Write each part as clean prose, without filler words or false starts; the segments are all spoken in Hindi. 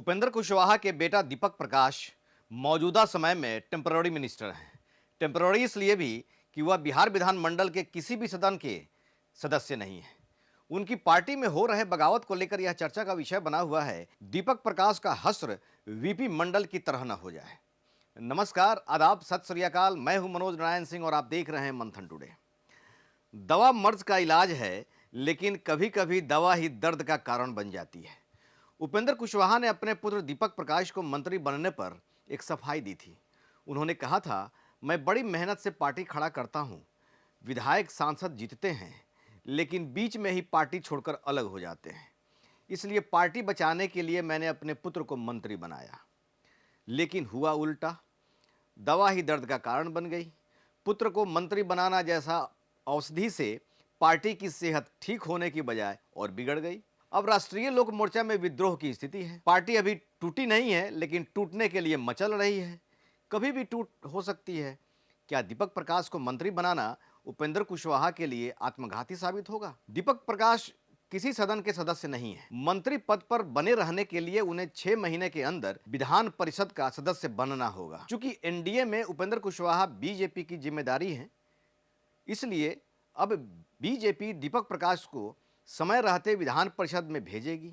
उपेंद्र कुशवाहा के बेटा दीपक प्रकाश मौजूदा समय में टेम्पररी मिनिस्टर हैं। टेम्पररी इसलिए भी कि वह बिहार विधानमंडल के किसी भी सदन के सदस्य नहीं हैं। उनकी पार्टी में हो रहे बगावत को लेकर यह चर्चा का विषय बना हुआ है, दीपक प्रकाश का हश्र वीपी मंडल की तरह न हो जाए। नमस्कार, आदाब, सत श्री अकाल। मैं हूं मनोज नारायण सिंह और आप देख रहे हैं मंथन टुडे। दवा मर्ज का इलाज है, लेकिन कभी कभी दवा ही दर्द का कारण बन जाती है। उपेंद्र कुशवाहा ने अपने पुत्र दीपक प्रकाश को मंत्री बनने पर एक सफाई दी थी। उन्होंने कहा था, मैं बड़ी मेहनत से पार्टी खड़ा करता हूं, विधायक सांसद जीतते हैं, लेकिन बीच में ही पार्टी छोड़कर अलग हो जाते हैं। इसलिए पार्टी बचाने के लिए मैंने अपने पुत्र को मंत्री बनाया। लेकिन हुआ उल्टा, दवा ही दर्द का कारण बन गई। पुत्र को मंत्री बनाना जैसा औषधि से पार्टी की सेहत ठीक होने की बजाय और बिगड़ गई। अब राष्ट्रीय लोक मोर्चा में विद्रोह की स्थिति है। पार्टी अभी टूटी नहीं है, लेकिन टूटने के लिए मचल रही है। कभी भी टूट हो सकती है। क्या दीपक प्रकाश को मंत्री बनाना उपेंद्र कुशवाहा के लिए आत्मघाती साबित होगा? दीपक प्रकाश किसी सदन के सदस्य नहीं है। मंत्री पद पर बने रहने के लिए उन्हें 6 महीने के अंदर विधान परिषद का सदस्य बनना होगा। चूंकि एनडीए में उपेंद्र कुशवाहा बीजेपी की जिम्मेदारी है, इसलिए अब बीजेपी दीपक प्रकाश को समय रहते विधान परिषद में भेजेगी।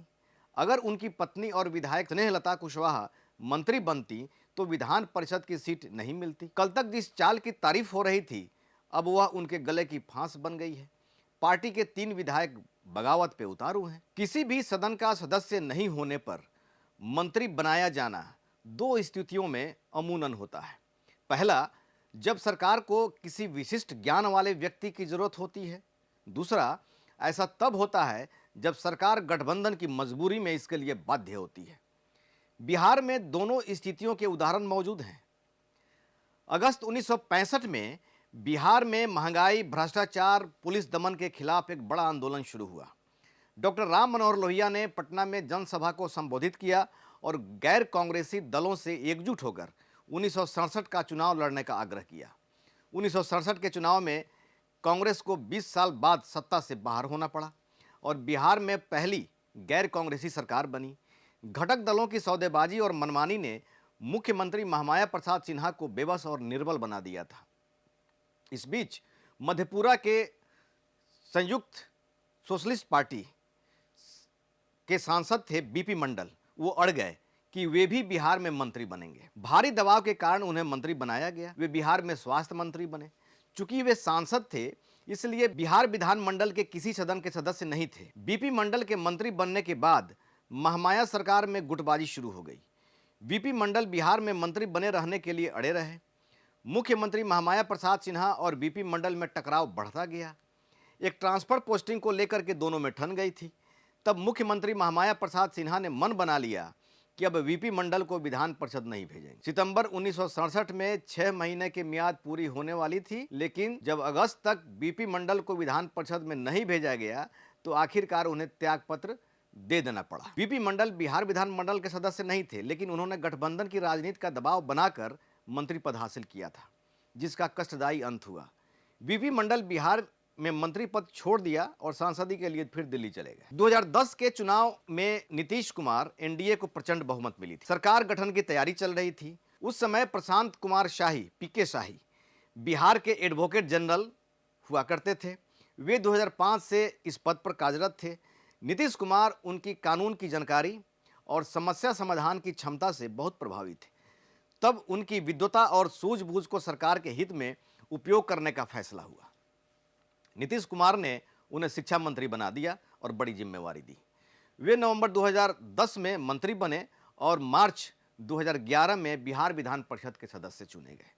अगर उनकी पत्नी और विधायक स्नेहलता कुशवाहा मंत्री बनती तो विधान परिषद की सीट नहीं मिलती। कल तक जिस चाल की तारीफ हो रही थी, अब वह उनके गले की फांस बन गई है। पार्टी के 3 विधायक बगावत पे उतारू हैं। किसी भी सदन का सदस्य नहीं होने पर मंत्री बनाया जाना 2 स्थितियों में अमूमन होता है। पहला, जब सरकार को किसी विशिष्ट ज्ञान वाले व्यक्ति की जरूरत होती है। दूसरा, ऐसा तब होता है जब सरकार गठबंधन की मजबूरी में इसके लिए बाध्य होती है। बिहार में दोनों स्थितियों के उदाहरण मौजूद हैं। अगस्त 1965 में बिहार में महंगाई, भ्रष्टाचार, पुलिस दमन के खिलाफ एक बड़ा आंदोलन शुरू हुआ। डॉक्टर राम मनोहर लोहिया ने पटना में जनसभा को संबोधित किया और गैर कांग्रेसी दलों से एकजुट होकर 1967 का चुनाव लड़ने का आग्रह किया। 1967 के चुनाव में कांग्रेस को 20 साल बाद सत्ता से बाहर होना पड़ा और बिहार में पहली गैर कांग्रेसी सरकार बनी। घटक दलों की सौदेबाजी और मनमानी ने मुख्यमंत्री महामाया प्रसाद सिन्हा को बेबस और निर्बल बना दिया था। इस बीच मधेपुरा के संयुक्त सोशलिस्ट पार्टी के सांसद थे बीपी मंडल। वो अड़ गए कि वे भी बिहार में मंत्री बनेंगे। भारी दबाव के कारण उन्हें मंत्री बनाया गया। वे बिहार में स्वास्थ्य मंत्री बने। चूंकि वे सांसद थे, इसलिए बिहार विधानमंडल के किसी सदन के सदस्य नहीं थे। बीपी मंडल के मंत्री बनने के बाद महामाया सरकार में गुटबाजी शुरू हो गई। बीपी मंडल बिहार में मंत्री बने रहने के लिए अड़े रहे। मुख्यमंत्री महामाया प्रसाद सिन्हा और बीपी मंडल में टकराव बढ़ता गया। एक ट्रांसफर पोस्टिंग को लेकर के दोनों में ठन गई थी। तब मुख्यमंत्री महामाया प्रसाद सिन्हा ने मन बना लिया कि अब वीपी मंडल को विधान परिषद नहीं भेजेंगे। सितंबर 1967 में 6 महीने की मियाद पूरी होने वाली थी, लेकिन जब अगस्त तक बीपी मंडल को विधान परिषद में नहीं भेजा गया तो आखिरकार उन्हें त्यागपत्र दे देना पड़ा। बीपी मंडल बिहार विधानमंडल के सदस्य नहीं थे, लेकिन उन्होंने गठबंधन की राजनीति का दबाव बनाकर मंत्री पद हासिल किया था, जिसका कष्टदायी अंत हुआ। बीपी मंडल बिहार में मंत्री पद छोड़ दिया और सांसदी के लिए फिर दिल्ली चले गए। 2010 के चुनाव में नीतीश कुमार एनडीए को प्रचंड बहुमत मिली थी। सरकार गठन की तैयारी चल रही थी। उस समय प्रशांत कुमार शाही, पीके शाही, बिहार के एडवोकेट जनरल हुआ करते थे। वे 2005 से इस पद पर कार्यरत थे। नीतीश कुमार उनकी कानून की जानकारी और समस्या समाधान की क्षमता से बहुत प्रभावित थे। तब उनकी विद्वता और सूझबूझ को सरकार के हित में उपयोग करने का फैसला हुआ। नीतीश कुमार ने उन्हें शिक्षा मंत्री बना दिया और बड़ी जिम्मेवारी दी। वे नवंबर 2010 में मंत्री बने और मार्च 2011 में बिहार विधान परिषद के सदस्य चुने गए।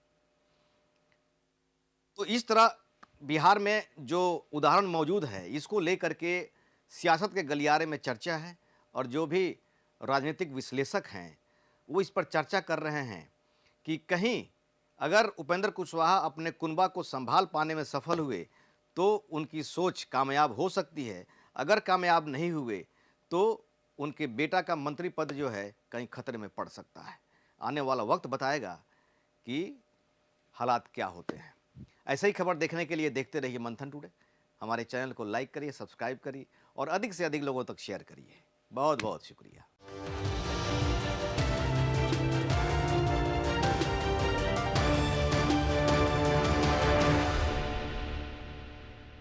तो इस तरह बिहार में जो उदाहरण मौजूद है, इसको लेकर के सियासत के गलियारे में चर्चा है और जो भी राजनीतिक विश्लेषक हैं वो इस पर चर्चा कर रहे हैं कि कहीं अगर उपेंद्र कुशवाहा अपने कुनबा को संभाल पाने में सफल हुए तो उनकी सोच कामयाब हो सकती है। अगर कामयाब नहीं हुए तो उनके बेटा का मंत्री पद जो है कहीं खतरे में पड़ सकता है। आने वाला वक्त बताएगा कि हालात क्या होते हैं। ऐसे ही खबर देखने के लिए देखते रहिए मंथन टुडे। हमारे चैनल को लाइक करिए, सब्सक्राइब करिए और अधिक से अधिक लोगों तक शेयर करिए। बहुत बहुत शुक्रिया।